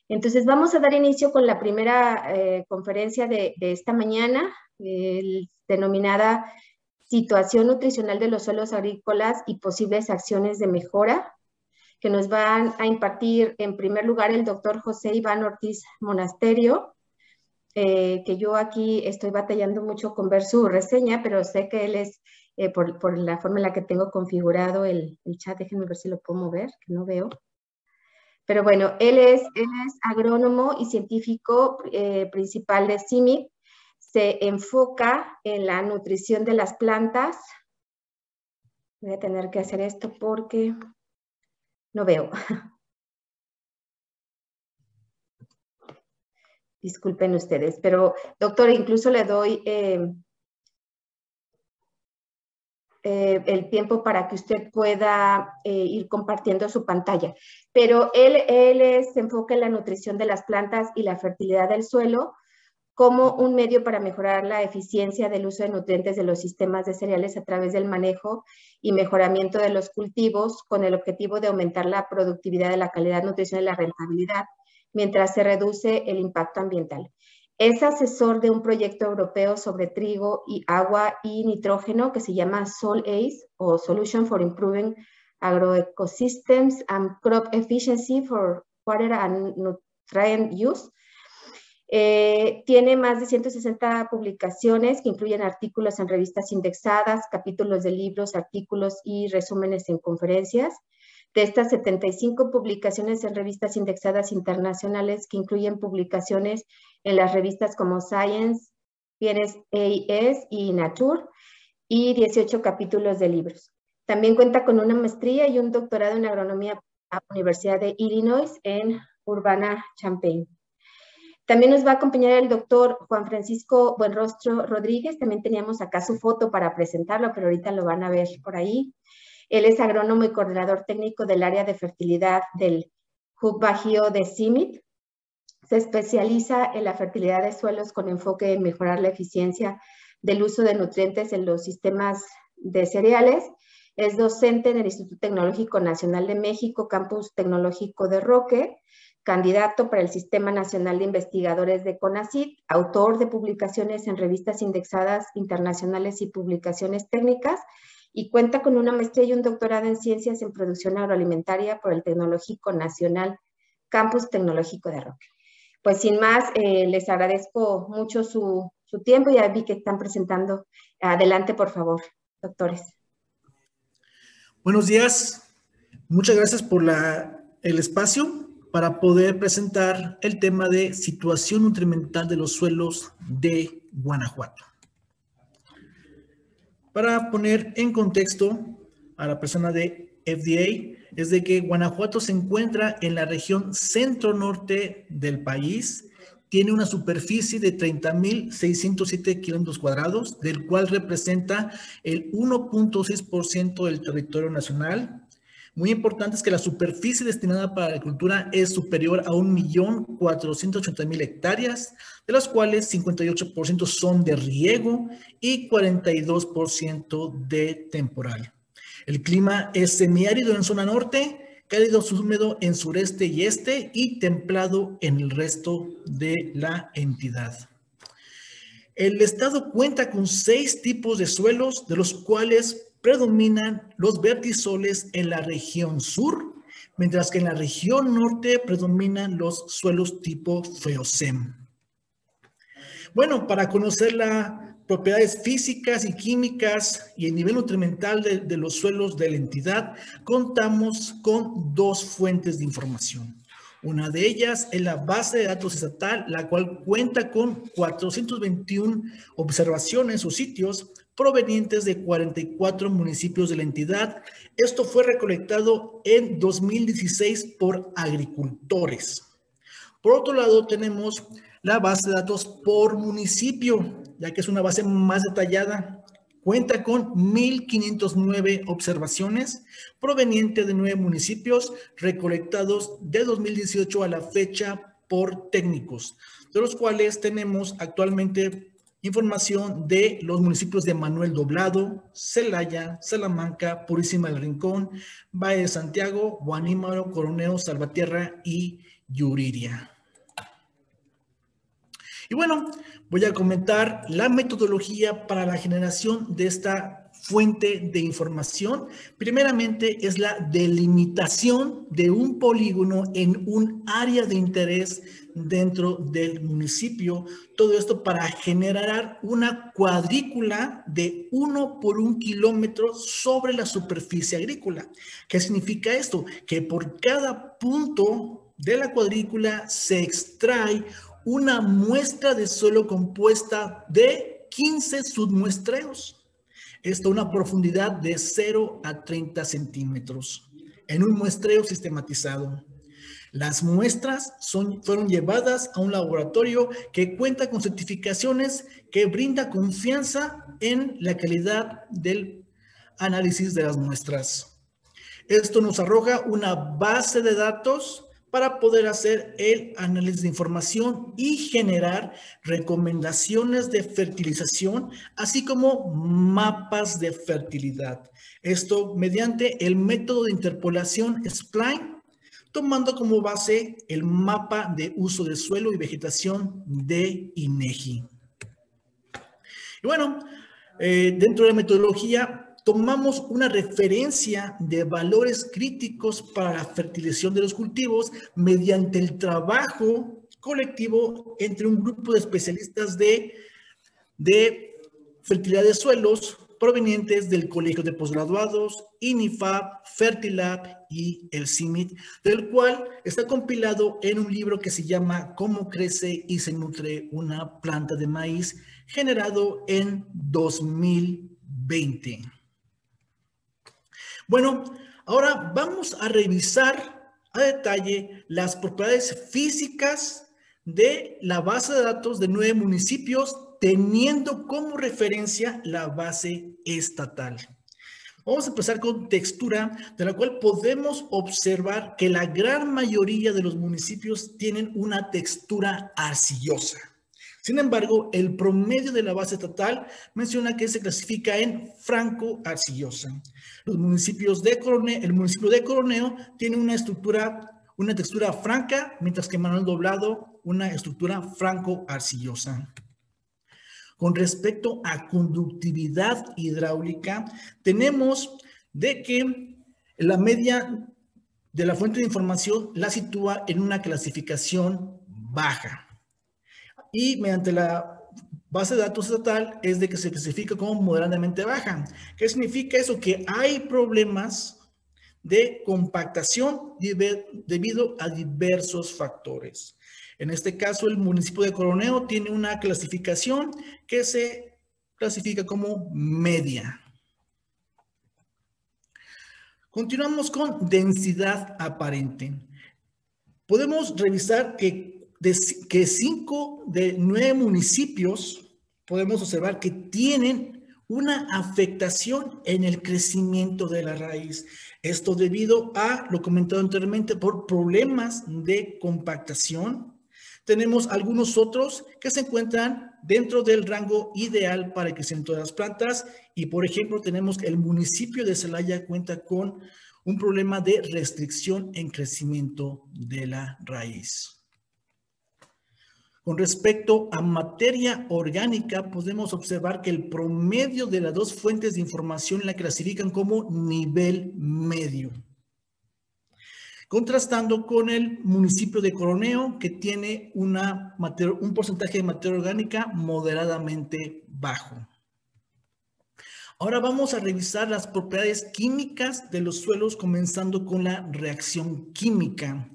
Entonces vamos a dar inicio con la primera conferencia de esta mañana, denominada Situación nutricional de los suelos agrícolas y posibles acciones de mejora, que nos van a impartir en primer lugar el doctor José Iván Ortiz Monasterio, que yo aquí estoy batallando mucho con ver su reseña, pero sé que él es, por la forma en la que tengo configurado el chat, déjenme ver si lo puedo mover, que no veo. Pero bueno, él es agrónomo y científico principal de CIMIC. Se enfoca en la nutrición de las plantas. Voy a tener que hacer esto porque no veo. Disculpen ustedes, pero doctor, incluso le doy el tiempo para que usted pueda ir compartiendo su pantalla. Pero él se enfoca en la nutrición de las plantas y la fertilidad del suelo como un medio para mejorar la eficiencia del uso de nutrientes de los sistemas de cereales a través del manejo y mejoramiento de los cultivos con el objetivo de aumentar la productividad de la calidad nutricional y la rentabilidad, mientras se reduce el impacto ambiental. Es asesor de un proyecto europeo sobre trigo y agua y nitrógeno que se llama SolAce o Solution for Improving Agroecosystems and Crop Efficiency for Water and Nutrient Use. Tiene más de 160 publicaciones que incluyen artículos en revistas indexadas, capítulos de libros, artículos y resúmenes en conferencias. De estas 75 publicaciones en revistas indexadas internacionales que incluyen publicaciones en las revistas como Science, PNAS y Nature, y 18 capítulos de libros. También cuenta con una maestría y un doctorado en agronomía a la Universidad de Illinois en Urbana-Champaign. También nos va a acompañar el doctor Juan Francisco Buenrostro Rodríguez. También teníamos acá su foto para presentarlo, pero ahorita lo van a ver por ahí. Él es agrónomo y coordinador técnico del área de fertilidad del Hub Bajío de CIMIC. Se especializa en la fertilidad de suelos con enfoque en mejorar la eficiencia del uso de nutrientes en los sistemas de cereales. Es docente en el Instituto Tecnológico Nacional de México, Campus Tecnológico de Roque, candidato para el Sistema Nacional de Investigadores de CONACYT, autor de publicaciones en revistas indexadas internacionales y publicaciones técnicas, y cuenta con una maestría y un doctorado en Ciencias en Producción Agroalimentaria por el Tecnológico Nacional Campus Tecnológico de Roque. Pues sin más, les agradezco mucho su tiempo. Ya vi que están presentando. Adelante, por favor, doctores. Buenos días. Muchas gracias por el espacio para poder presentar el tema de situación nutrimental de los suelos de Guanajuato. Para poner en contexto a la persona de FDA, es de que Guanajuato se encuentra en la región centro-norte del país, tiene una superficie de 30.607 kilómetros cuadrados, del cual representa el 1.6% del territorio nacional. Muy importante es que la superficie destinada para la agricultura es superior a 1.480.000 hectáreas, de las cuales 58% son de riego y 42% de temporal. El clima es semiárido en zona norte, cálido húmedo en sureste y este y templado en el resto de la entidad. El estado cuenta con 6 tipos de suelos, de los cuales predominan los vertisoles en la región sur, mientras que en la región norte predominan los suelos tipo Feozem. Bueno, para conocer las propiedades físicas y químicas y el nivel nutrimental de los suelos de la entidad, contamos con 2 fuentes de información. Una de ellas es la base de datos estatal, la cual cuenta con 421 observaciones o sitios provenientes de 44 municipios de la entidad. Esto fue recolectado en 2016 por agricultores. Por otro lado, tenemos la base de datos por municipio, ya que es una base más detallada. Cuenta con 1.509 observaciones provenientes de 9 municipios recolectados de 2018 a la fecha por técnicos, de los cuales tenemos actualmente información de los municipios de Manuel Doblado, Celaya, Salamanca, Purísima del Rincón, Valle de Santiago, Guanímaro, Coroneo, Salvatierra y Yuriria. Y bueno, voy a comentar la metodología para la generación de esta fuente de información. Primeramente es la delimitación de un polígono en un área de interés dentro del municipio. Todo esto para generar una cuadrícula de 1 por 1 kilómetro sobre la superficie agrícola. ¿Qué significa esto? Que por cada punto de la cuadrícula se extrae una muestra de suelo compuesta de 15 submuestreos. Esto a una profundidad de 0 a 30 centímetros en un muestreo sistematizado. Las muestras fueron llevadas a un laboratorio que cuenta con certificaciones que brinda confianza en la calidad del análisis de las muestras. Esto nos arroja una base de datos para poder hacer el análisis de información y generar recomendaciones de fertilización, así como mapas de fertilidad. Esto mediante el método de interpolación Spline, tomando como base el mapa de uso de suelo y vegetación de INEGI. Y bueno, dentro de la metodología tomamos una referencia de valores críticos para la fertilización de los cultivos mediante el trabajo colectivo entre un grupo de especialistas de fertilidad de suelos provenientes del Colegio de Postgraduados, INIFAP, Fertilab y el CIMIT, del cual está compilado en un libro que se llama Cómo crece y se nutre una planta de maíz, generado en 2020. Bueno, ahora vamos a revisar a detalle las propiedades físicas de la base de datos de 9 municipios, teniendo como referencia la base estatal. Vamos a empezar con textura, de la cual podemos observar que la gran mayoría de los municipios tienen una textura arcillosa. Sin embargo, el promedio de la base estatal menciona que se clasifica en franco-arcillosa. Los municipios de Coroneo, el municipio de Coroneo tiene una textura franca, mientras que Manuel Doblado, una estructura franco-arcillosa. Con respecto a conductividad hidráulica, tenemos de que la media de la fuente de información la sitúa en una clasificación baja. Y mediante la base de datos estatal es de que se clasifica como moderadamente baja. ¿Qué significa eso? Que hay problemas de compactación debido a diversos factores. En este caso, el municipio de Coroneo tiene una clasificación que se clasifica como media. Continuamos con densidad aparente. Podemos revisar que 5 de 9 municipios podemos observar que tienen una afectación en el crecimiento de la raíz. Esto debido a, lo comentado anteriormente, por problemas de compactación. Tenemos algunos otros que se encuentran dentro del rango ideal para el crecimiento de las plantas y, por ejemplo, tenemos que el municipio de Celaya cuenta con un problema de restricción en crecimiento de la raíz. Con respecto a materia orgánica, podemos observar que el promedio de las dos fuentes de información la clasifican como nivel medio. Contrastando con el municipio de Coroneo, que tiene un porcentaje de materia orgánica moderadamente bajo. Ahora vamos a revisar las propiedades químicas de los suelos, comenzando con la reacción química.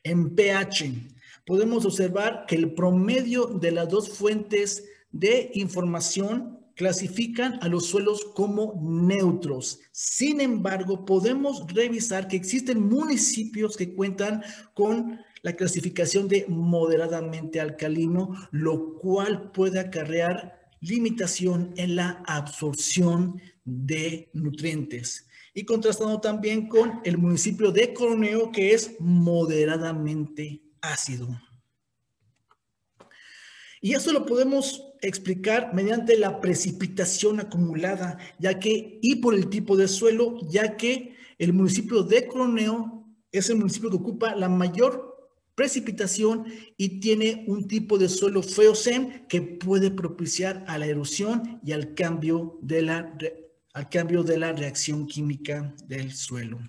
En pH, podemos observar que el promedio de las dos fuentes de información clasifican a los suelos como neutros. Sin embargo, podemos revisar que existen municipios que cuentan con la clasificación de moderadamente alcalino, lo cual puede acarrear limitación en la absorción de nutrientes. Y contrastando también con el municipio de Coroneo, que es moderadamente ácido. Y eso lo podemos explicar mediante la precipitación acumulada, y por el tipo de suelo, ya que el municipio de Coroneo es el municipio que ocupa la mayor precipitación y tiene un tipo de suelo FeOCEM que puede propiciar a la erosión y al cambio de la reacción química del suelo.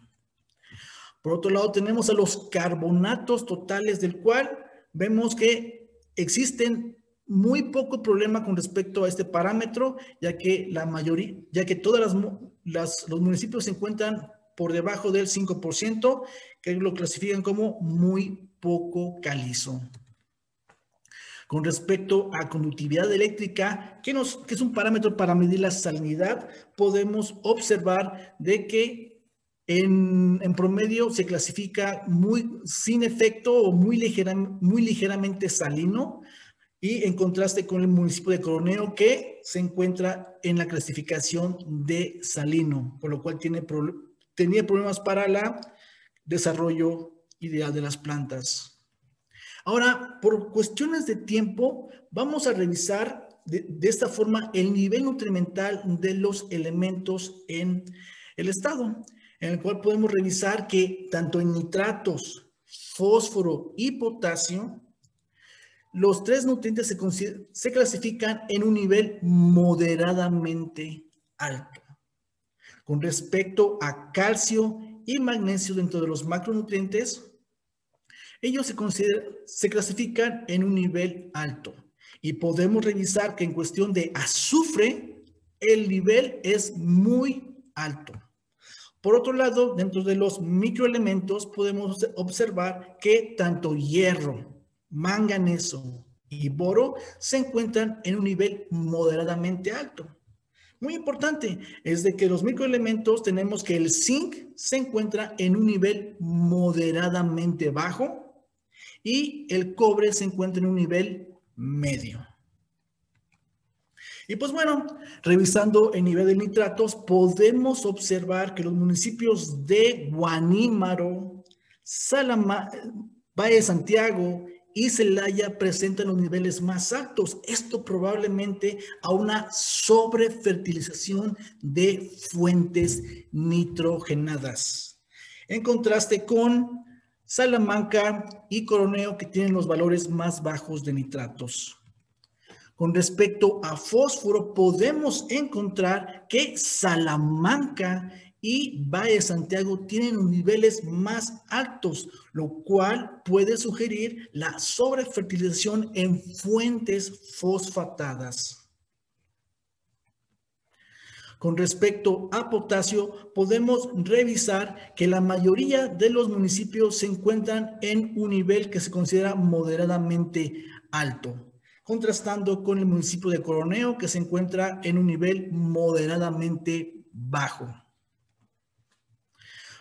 Por otro lado, tenemos a los carbonatos totales, del cual vemos que existen muy poco problema con respecto a este parámetro, ya que todos los municipios se encuentran por debajo del 5%, que lo clasifican como muy poco calizo. Con respecto a conductividad eléctrica, que es un parámetro para medir la salinidad, podemos observar de que en promedio se clasifica sin efecto o muy ligeramente salino, y en contraste con el municipio de Coroneo, que se encuentra en la clasificación de salino, por lo cual tenía problemas para el desarrollo ideal de las plantas. Ahora, por cuestiones de tiempo, vamos a revisar de esta forma el nivel nutrimental de los elementos en el estado, en el cual podemos revisar que tanto en nitratos, fósforo y potasio, los tres nutrientes se clasifican en un nivel moderadamente alto. Con respecto a calcio y magnesio dentro de los macronutrientes, ellos se clasifican en un nivel alto. Y podemos revisar que en cuestión de azufre, el nivel es muy alto. Por otro lado, dentro de los microelementos podemos observar que tanto hierro, manganeso y boro se encuentran en un nivel moderadamente alto. Muy importante es de que los microelementos tenemos que el zinc se encuentra en un nivel moderadamente bajo y el cobre se encuentra en un nivel medio. Y pues bueno, revisando el nivel de nitratos, podemos observar que los municipios de Guanímaro, Valle de Santiago y Celaya presentan los niveles más altos. Esto probablemente a una sobrefertilización de fuentes nitrogenadas. En contraste con Salamanca y Coroneo, que tienen los valores más bajos de nitratos. Con respecto a fósforo, podemos encontrar que Salamanca y Valle de Santiago tienen los niveles más altos, lo cual puede sugerir la sobrefertilización en fuentes fosfatadas. Con respecto a potasio, podemos revisar que la mayoría de los municipios se encuentran en un nivel que se considera moderadamente alto, contrastando con el municipio de Coroneo, que se encuentra en un nivel moderadamente bajo.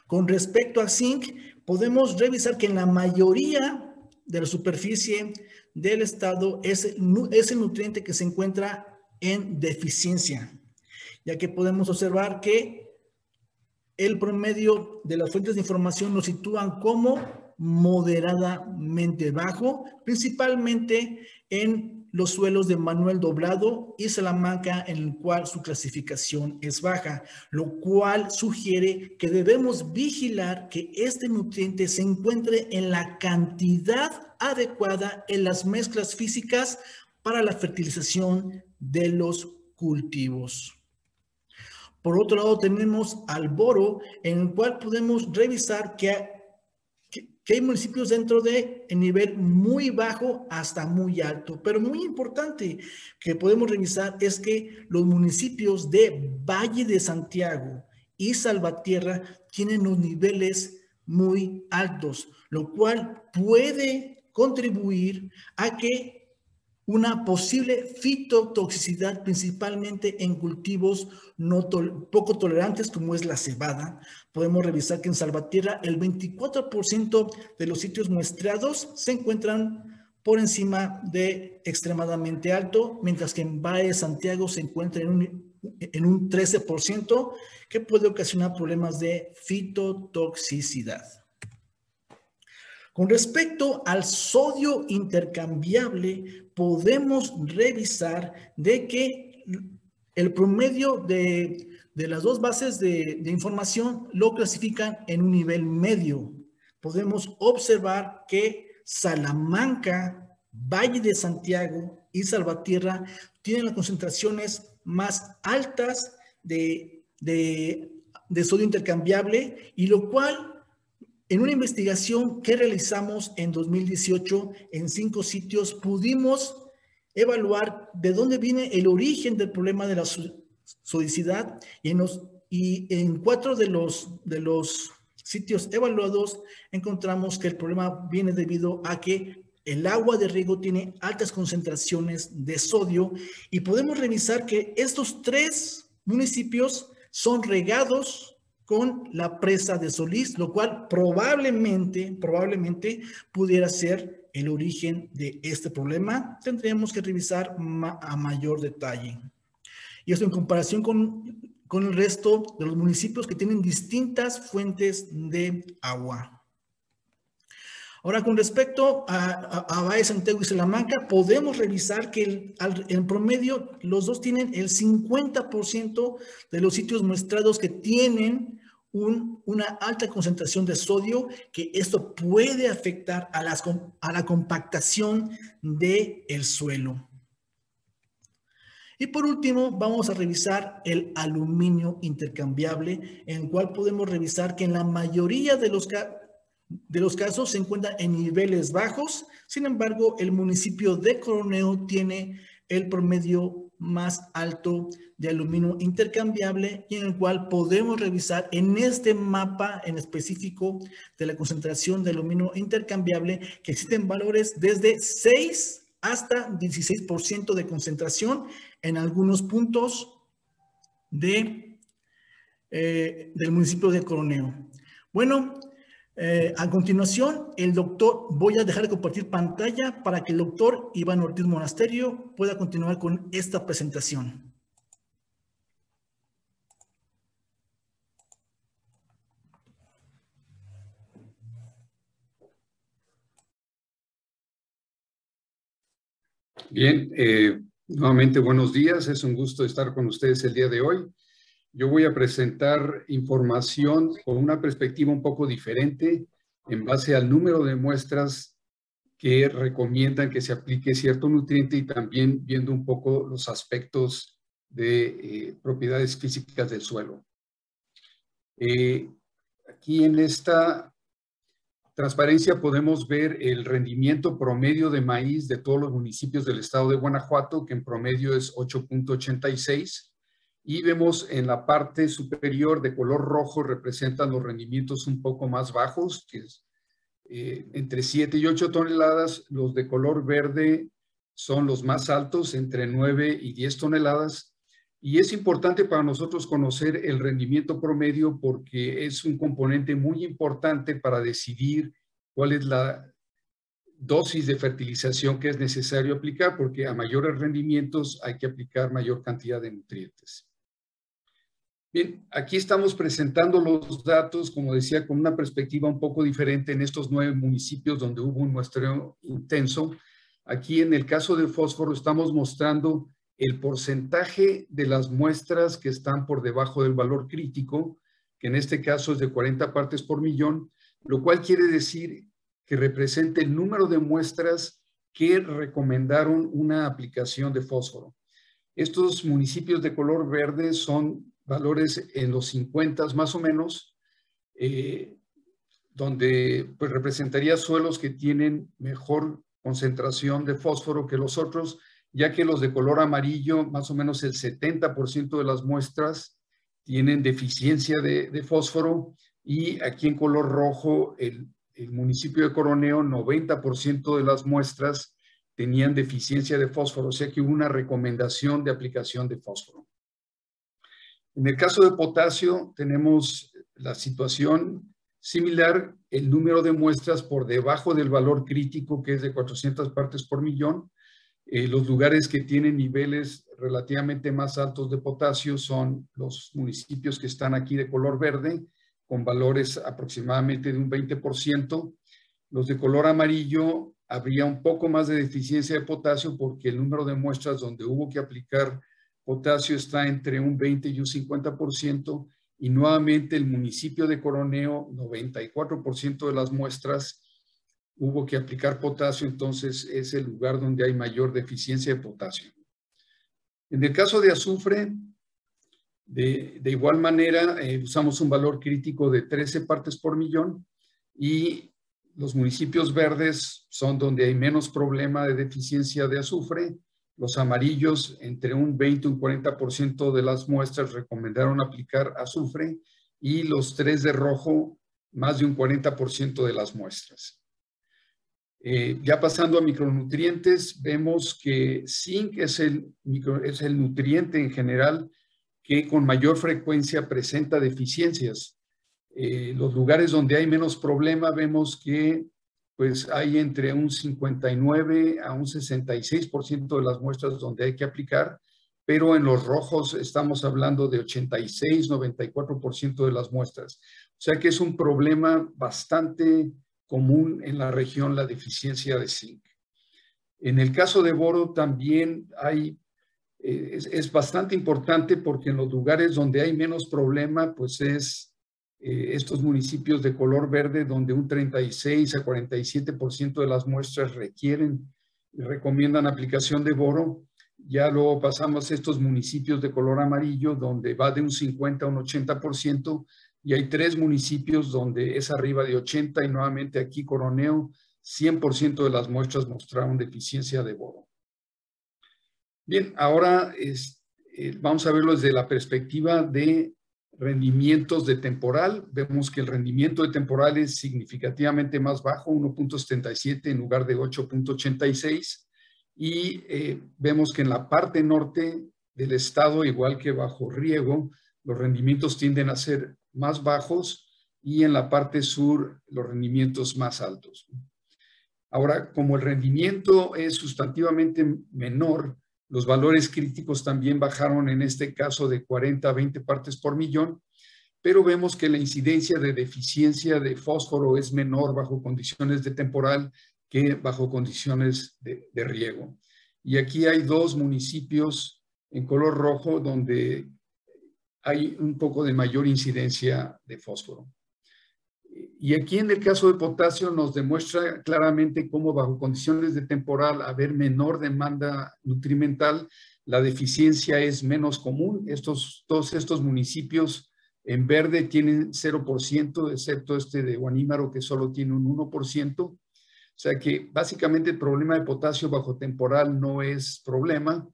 Con respecto a zinc, podemos revisar que en la mayoría de la superficie del estado es el nutriente que se encuentra en deficiencia, ya que podemos observar que el promedio de las fuentes de información nos sitúan como moderadamente bajo, principalmente en los suelos de Manuel Doblado y Salamanca, en el cual su clasificación es baja, lo cual sugiere que debemos vigilar que este nutriente se encuentre en la cantidad adecuada en las mezclas físicas para la fertilización de los cultivos. Por otro lado, tenemos al boro, en el cual podemos revisar que hay municipios dentro de nivel muy bajo hasta muy alto. Pero muy importante que podemos revisar es que los municipios de Valle de Santiago y Salvatierra tienen los niveles muy altos, lo cual puede contribuir a que una posible fitotoxicidad, principalmente en cultivos poco tolerantes como es la cebada. Podemos revisar que en Salvatierra el 24% de los sitios muestreados se encuentran por encima de extremadamente alto, mientras que en Valle de Santiago se encuentra en un 13%, que puede ocasionar problemas de fitotoxicidad. Con respecto al sodio intercambiable, podemos revisar de que el promedio de las dos bases de información lo clasifican en un nivel medio. Podemos observar que Salamanca, Valle de Santiago y Salvatierra tienen las concentraciones más altas de sodio intercambiable, y lo cual, en una investigación que realizamos en 2018 en 5 sitios, pudimos evaluar de dónde viene el origen del problema de la sodicidad, y en 4 de los sitios evaluados encontramos que el problema viene debido a que el agua de riego tiene altas concentraciones de sodio, y podemos revisar que estos 3 municipios son regados con la presa de Solís, lo cual probablemente pudiera ser el origen de este problema. Tendríamos que revisar a mayor detalle. Y esto en comparación con el resto de los municipios que tienen distintas fuentes de agua. Ahora, con respecto a Valle, Santiago y Salamanca, podemos revisar que en promedio los dos tienen el 50% de los sitios muestrados que tienen una alta concentración de sodio, que esto puede afectar a la compactación del suelo. Y por último, vamos a revisar el aluminio intercambiable, en el cual podemos revisar que en la mayoría de los casos se encuentra en niveles bajos. Sin embargo, el municipio de Coroneo tiene el promedio más alto de aluminio intercambiable, y en el cual podemos revisar en este mapa en específico de la concentración de aluminio intercambiable que existen valores desde 6 hasta 16% de concentración en algunos puntos del municipio de Coroneo. Bueno, a continuación, voy a dejar de compartir pantalla para que el doctor Iván Ortiz Monasterio pueda continuar con esta presentación. Bien, nuevamente buenos días, es un gusto estar con ustedes el día de hoy. Yo voy a presentar información con una perspectiva un poco diferente en base al número de muestras que recomiendan que se aplique cierto nutriente, y también viendo un poco los aspectos de propiedades físicas del suelo. Aquí en esta transparencia podemos ver el rendimiento promedio de maíz de todos los municipios del estado de Guanajuato, que en promedio es 8.86. Y vemos en la parte superior de color rojo representan los rendimientos un poco más bajos, que es entre 7 y 8 toneladas. Los de color verde son los más altos, entre 9 y 10 toneladas. Y es importante para nosotros conocer el rendimiento promedio, porque es un componente muy importante para decidir cuál es la dosis de fertilización que es necesario aplicar, porque a mayores rendimientos hay que aplicar mayor cantidad de nutrientes. Bien, aquí estamos presentando los datos, como decía, con una perspectiva un poco diferente en estos 9 municipios donde hubo un muestreo intenso. Aquí en el caso del fósforo estamos mostrando el porcentaje de las muestras que están por debajo del valor crítico, que en este caso es de 40 partes por millón, lo cual quiere decir que representa el número de muestras que recomendaron una aplicación de fósforo. Estos municipios de color verde son valores en los 50 más o menos, donde pues representaría suelos que tienen mejor concentración de fósforo que los otros, ya que los de color amarillo, más o menos el 70% de las muestras tienen deficiencia de fósforo, y aquí en color rojo el municipio de Coroneo, 90% de las muestras tenían deficiencia de fósforo, o sea que hubo una recomendación de aplicación de fósforo. En el caso de potasio tenemos la situación similar, el número de muestras por debajo del valor crítico, que es de 400 partes por millón. Los lugares que tienen niveles relativamente más altos de potasio son los municipios que están aquí de color verde, con valores aproximadamente de un 20%. Los de color amarillo habría un poco más de deficiencia de potasio, porque el número de muestras donde hubo que aplicar potasio está entre un 20 y un 50%, y nuevamente el municipio de Coroneo, 94% de las muestras hubo que aplicar potasio, entonces es el lugar donde hay mayor deficiencia de potasio. En el caso de azufre, de igual manera, usamos un valor crítico de 13 partes por millón y los municipios verdes son donde hay menos problema de deficiencia de azufre. Los amarillos, entre un 20 y un 40% de las muestras recomendaron aplicar azufre y los 3 de rojo, más de un 40% de las muestras. Ya pasando a micronutrientes, vemos que zinc es el nutriente en general que con mayor frecuencia presenta deficiencias. Los lugares donde hay menos problema vemos que pues hay entre un 59 a un 66% de las muestras donde hay que aplicar, pero en los rojos estamos hablando de 86, 94% de las muestras. O sea que es un problema bastante común en la región, la deficiencia de zinc. En el caso de boro también hay, es bastante importante porque en los lugares donde hay menos problema, pues es estos municipios de color verde donde un 36 a 47% de las muestras requieren y recomiendan aplicación de boro. Ya luego pasamos a estos municipios de color amarillo donde va de un 50 a un 80% y hay 3 municipios donde es arriba de 80 y nuevamente aquí Coroneo, 100% de las muestras mostraron deficiencia de boro. Bien, ahora vamos a verlo desde la perspectiva de rendimientos de temporal. Vemos que el rendimiento de temporal es significativamente más bajo, 1.77 en lugar de 8.86. Y vemos que en la parte norte del estado, igual que bajo riego, los rendimientos tienden a ser más bajos y en la parte sur los rendimientos más altos. Ahora, como el rendimiento es sustantivamente menor, los valores críticos también bajaron en este caso de 40 a 20 partes por millón, pero vemos que la incidencia de deficiencia de fósforo es menor bajo condiciones de temporal que bajo condiciones de riego. Y aquí hay 2 municipios en color rojo donde hay un poco de mayor incidencia de fósforo. Y aquí en el caso de potasio nos demuestra claramente cómo bajo condiciones de temporal, haber menor demanda nutrimental, la deficiencia es menos común. Todos estos municipios en verde tienen 0%, excepto este de Guanímaro que solo tiene un 1%. O sea que básicamente el problema de potasio bajo temporal no es problema,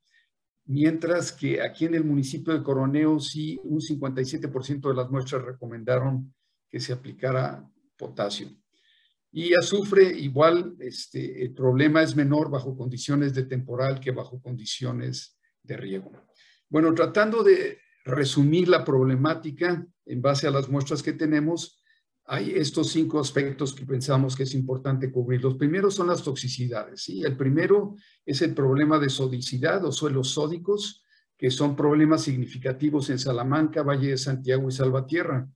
mientras que aquí en el municipio de Coroneo sí un 57% de las muestras recomendaron que se aplicara potasio. Y azufre, igual, el problema es menor bajo condiciones de temporal que bajo condiciones de riego. Bueno, tratando de resumir la problemática en base a las muestras que tenemos, hay estos 5 aspectos que pensamos que es importante cubrir. Los primeros son las toxicidades, ¿sí? El primero es el problema de sodicidad o suelos sódicos, que son problemas significativos en Salamanca, Valle de Santiago y Salvatierra.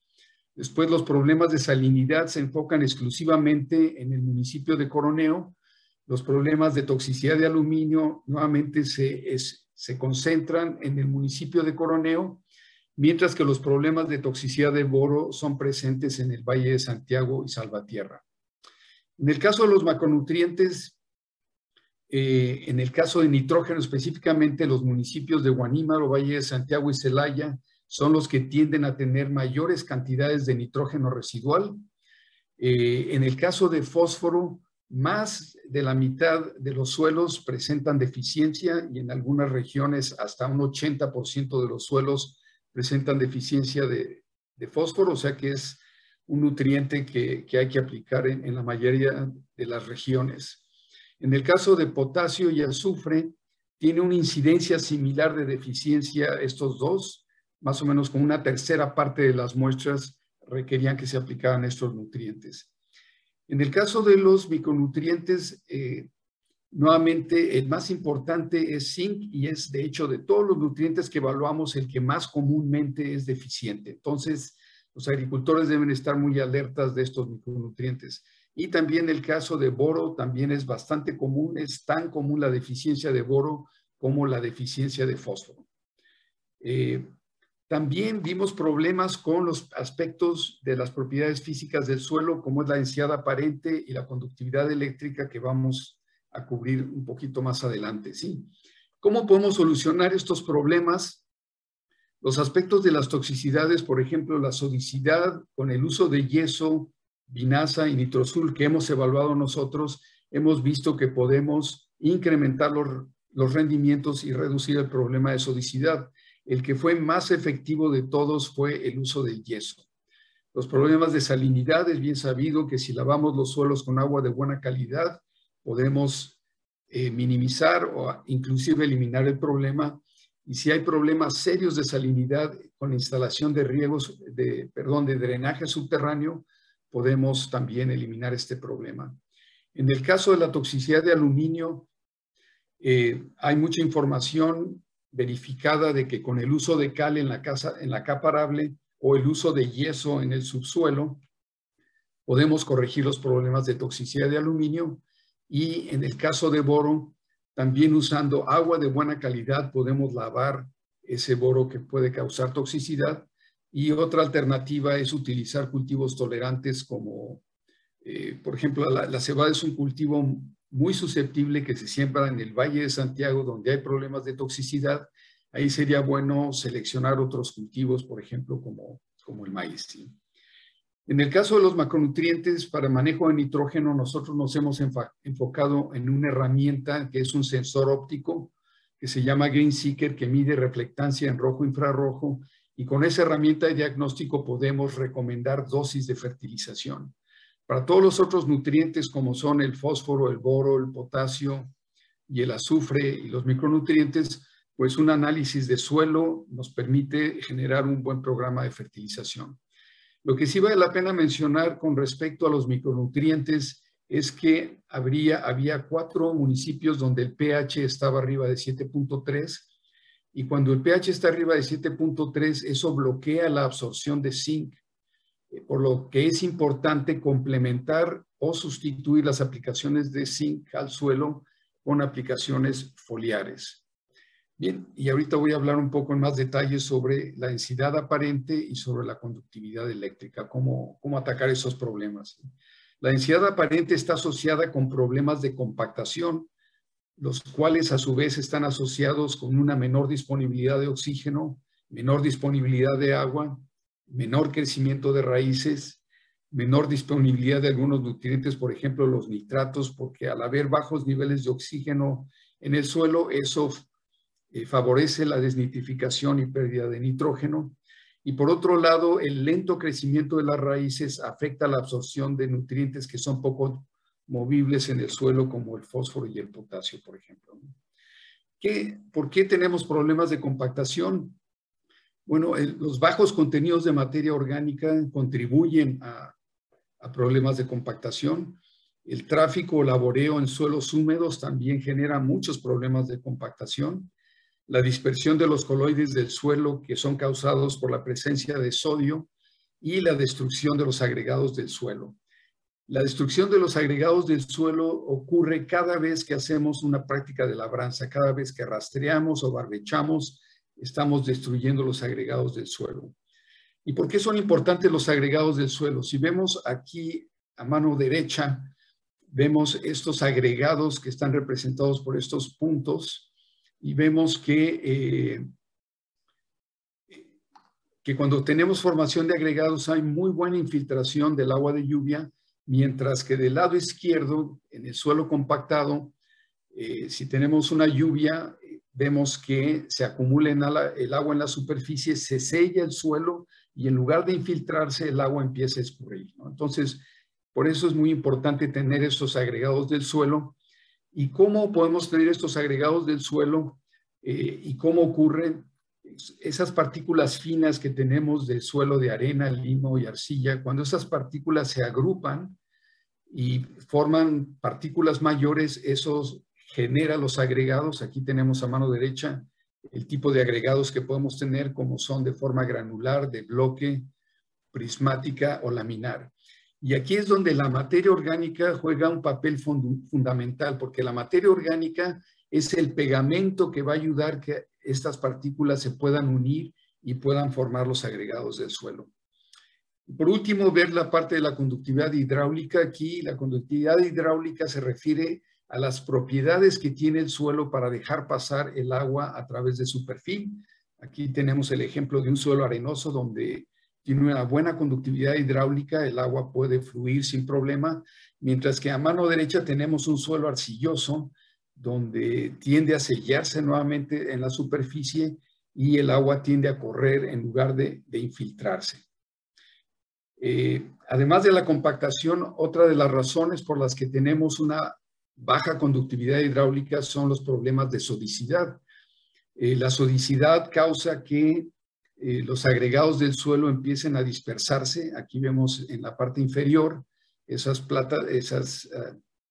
Después, los problemas de salinidad se enfocan exclusivamente en el municipio de Coroneo. Los problemas de toxicidad de aluminio nuevamente se concentran en el municipio de Coroneo, mientras que los problemas de toxicidad de boro son presentes en el Valle de Santiago y Salvatierra. En el caso de los macronutrientes, en el caso de nitrógeno específicamente, los municipios de Guanímaro, Valle de Santiago y Celaya son los que tienden a tener mayores cantidades de nitrógeno residual. En el caso de fósforo, más de la mitad de los suelos presentan deficiencia y en algunas regiones hasta un 80% de los suelos presentan deficiencia de fósforo, o sea que es un nutriente que hay que aplicar en la mayoría de las regiones. En el caso de potasio y azufre, tiene una incidencia similar de deficiencia estos dos, más o menos con una tercera parte de las muestras requerían que se aplicaran estos nutrientes. En el caso de los micronutrientes, nuevamente el más importante es zinc y es de hecho de todos los nutrientes que evaluamos el que más comúnmente es deficiente. Entonces, los agricultores deben estar muy alertas de estos micronutrientes. Y también el caso de boro también es bastante común, es tan común la deficiencia de boro como la deficiencia de fósforo. También vimos problemas con los aspectos de las propiedades físicas del suelo, como es la densidad aparente y la conductividad eléctrica, que vamos a cubrir un poquito más adelante, ¿sí? ¿Cómo podemos solucionar estos problemas? Los aspectos de las toxicidades, por ejemplo, la sodicidad, con el uso de yeso, vinaza y nitrosul que hemos evaluado nosotros, hemos visto que podemos incrementar los rendimientos y reducir el problema de sodicidad. El que fue más efectivo de todos fue el uso del yeso. Los problemas de salinidad, es bien sabido que si lavamos los suelos con agua de buena calidad, podemos minimizar o inclusive eliminar el problema. Y si hay problemas serios de salinidad con instalación de riegos, de drenaje subterráneo, podemos también eliminar este problema. En el caso de la toxicidad de aluminio, hay mucha información verificada de que con el uso de cal en la capa arable o el uso de yeso en el subsuelo, podemos corregir los problemas de toxicidad de aluminio. Y en el caso de boro, también usando agua de buena calidad podemos lavar ese boro que puede causar toxicidad. Y otra alternativa es utilizar cultivos tolerantes como, por ejemplo, la cebada es un cultivo muy susceptible que se siembra en el Valle de Santiago, donde hay problemas de toxicidad. Ahí sería bueno seleccionar otros cultivos, por ejemplo, como el maíz, ¿sí? En el caso de los macronutrientes, para manejo de nitrógeno, nosotros nos hemos enfocado en una herramienta que es un sensor óptico que se llama GreenSeeker, que mide reflectancia en rojo e infrarrojo, y con esa herramienta de diagnóstico podemos recomendar dosis de fertilización. Para todos los otros nutrientes, como son el fósforo, el boro, el potasio y el azufre y los micronutrientes, pues un análisis de suelo nos permite generar un buen programa de fertilización. Lo que sí vale la pena mencionar con respecto a los micronutrientes es que había 4 municipios donde el pH estaba arriba de 7.3, y cuando el pH está arriba de 7.3, eso bloquea la absorción de zinc, por lo que es importante complementar o sustituir las aplicaciones de zinc al suelo con aplicaciones foliares. Bien, y ahorita voy a hablar un poco en más detalle sobre la densidad aparente y sobre la conductividad eléctrica, cómo atacar esos problemas. La densidad aparente está asociada con problemas de compactación, los cuales a su vez están asociados con una menor disponibilidad de oxígeno, menor disponibilidad de agua, menor crecimiento de raíces, menor disponibilidad de algunos nutrientes, por ejemplo los nitratos, porque al haber bajos niveles de oxígeno en el suelo, eso favorece la desnitrificación y pérdida de nitrógeno. Y por otro lado, el lento crecimiento de las raíces afecta la absorción de nutrientes que son poco movibles en el suelo, como el fósforo y el potasio, por ejemplo. ¿Por qué tenemos problemas de compactación? Bueno, los bajos contenidos de materia orgánica contribuyen a problemas de compactación. El tráfico o laboreo en suelos húmedos también genera muchos problemas de compactación. La dispersión de los coloides del suelo, que son causados por la presencia de sodio, y la destrucción de los agregados del suelo. La destrucción de los agregados del suelo ocurre cada vez que hacemos una práctica de labranza, cada vez que rastreamos o barbechamos, estamos destruyendo los agregados del suelo. ¿Y por qué son importantes los agregados del suelo? Si vemos aquí a mano derecha, vemos estos agregados que están representados por estos puntos, y vemos que cuando tenemos formación de agregados hay muy buena infiltración del agua de lluvia, mientras que del lado izquierdo, en el suelo compactado, si tenemos una lluvia, vemos que se acumula el agua en la superficie, se sella el suelo y en lugar de infiltrarse, el agua empieza a escurrir, ¿no? Entonces, por eso es muy importante tener estos agregados del suelo. ¿Y cómo podemos tener estos agregados del suelo? ¿Y cómo ocurren esas partículas finas que tenemos del suelo de arena, limo y arcilla? Cuando esas partículas se agrupan y forman partículas mayores, eso genera los agregados. Aquí tenemos a mano derecha el tipo de agregados que podemos tener, como son de forma granular, de bloque, prismática o laminar. Y aquí es donde la materia orgánica juega un papel fundamental, porque la materia orgánica es el pegamento que va a ayudar que estas partículas se puedan unir y puedan formar los agregados del suelo. Por último, ver la parte de la conductividad hidráulica. Aquí la conductividad hidráulica se refiere a las propiedades que tiene el suelo para dejar pasar el agua a través de su perfil. Aquí tenemos el ejemplo de un suelo arenoso donde tiene una buena conductividad hidráulica, el agua puede fluir sin problema, mientras que a mano derecha tenemos un suelo arcilloso donde tiende a sellarse nuevamente en la superficie y el agua tiende a correr en lugar de infiltrarse. Además de la compactación, otra de las razones por las que tenemos una baja conductividad hidráulica son los problemas de sodicidad. La sodicidad causa que los agregados del suelo empiecen a dispersarse. Aquí vemos en la parte inferior esas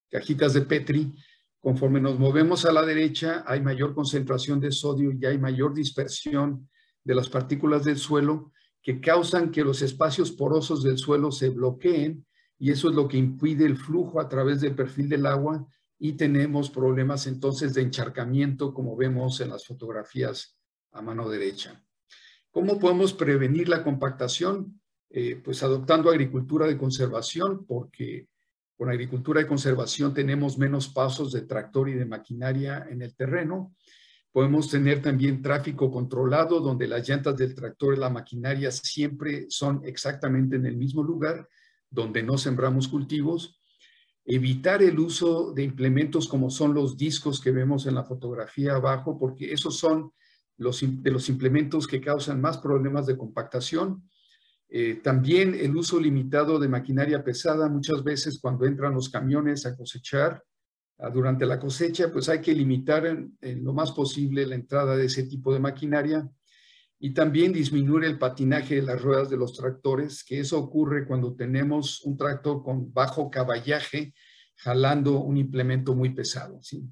cajitas de Petri. Conforme nos movemos a la derecha, hay mayor concentración de sodio y hay mayor dispersión de las partículas del suelo que causan que los espacios porosos del suelo se bloqueen, y eso es lo que impide el flujo a través del perfil del agua, y tenemos problemas entonces de encharcamiento, como vemos en las fotografías a mano derecha. ¿Cómo podemos prevenir la compactación? Pues adoptando agricultura de conservación, porque con agricultura de conservación tenemos menos pasos de tractor y de maquinaria en el terreno. Podemos tener también tráfico controlado, donde las llantas del tractor y la maquinaria siempre son exactamente en el mismo lugar, donde no sembramos cultivos. Evitar el uso de implementos como son los discos que vemos en la fotografía abajo, porque esos son de los implementos que causan más problemas de compactación. También el uso limitado de maquinaria pesada. Muchas veces cuando entran los camiones a cosechar, durante la cosecha, pues hay que limitar en lo más posible la entrada de ese tipo de maquinaria, y también disminuir el patinaje de las ruedas de los tractores, que eso ocurre cuando tenemos un tractor con bajo caballaje jalando un implemento muy pesado, ¿sí?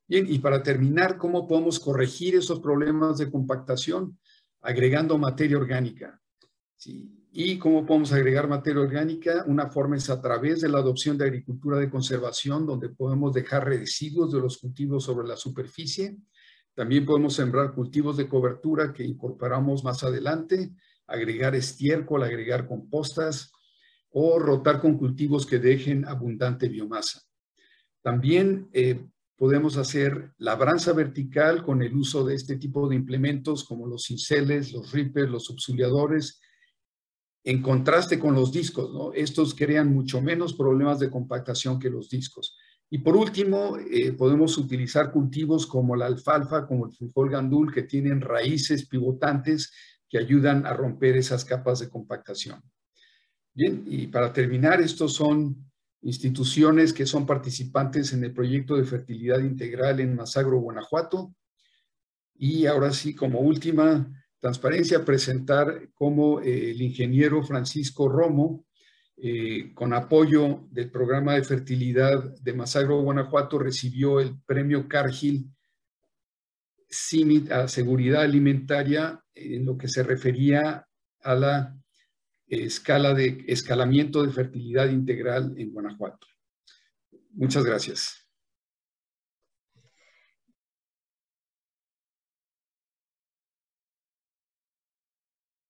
Bien, y para terminar, ¿cómo podemos corregir esos problemas de compactación? Agregando materia orgánica, ¿sí? ¿Y cómo podemos agregar materia orgánica? Una forma es a través de la adopción de agricultura de conservación, donde podemos dejar residuos de los cultivos sobre la superficie. También podemos sembrar cultivos de cobertura que incorporamos más adelante, agregar estiércol, agregar compostas o rotar con cultivos que dejen abundante biomasa. También podemos hacer labranza vertical con el uso de este tipo de implementos como los cinceles, los reapers, los subsoleadores, en contraste con los discos, ¿no? Estos crean mucho menos problemas de compactación que los discos. Y por último, podemos utilizar cultivos como la alfalfa, como el frijol gandul, que tienen raíces pivotantes que ayudan a romper esas capas de compactación. Bien, y para terminar, estos son instituciones que son participantes en el proyecto de fertilidad integral en Masagro, Guanajuato. Y ahora sí, como última transparencia, presentar cómo el ingeniero Francisco Romo, con apoyo del programa de fertilidad de Masagro, Guanajuato, recibió el premio Cargill CIMIT a seguridad alimentaria en lo que se refería a la escalamiento de fertilidad integral en Guanajuato. Muchas gracias.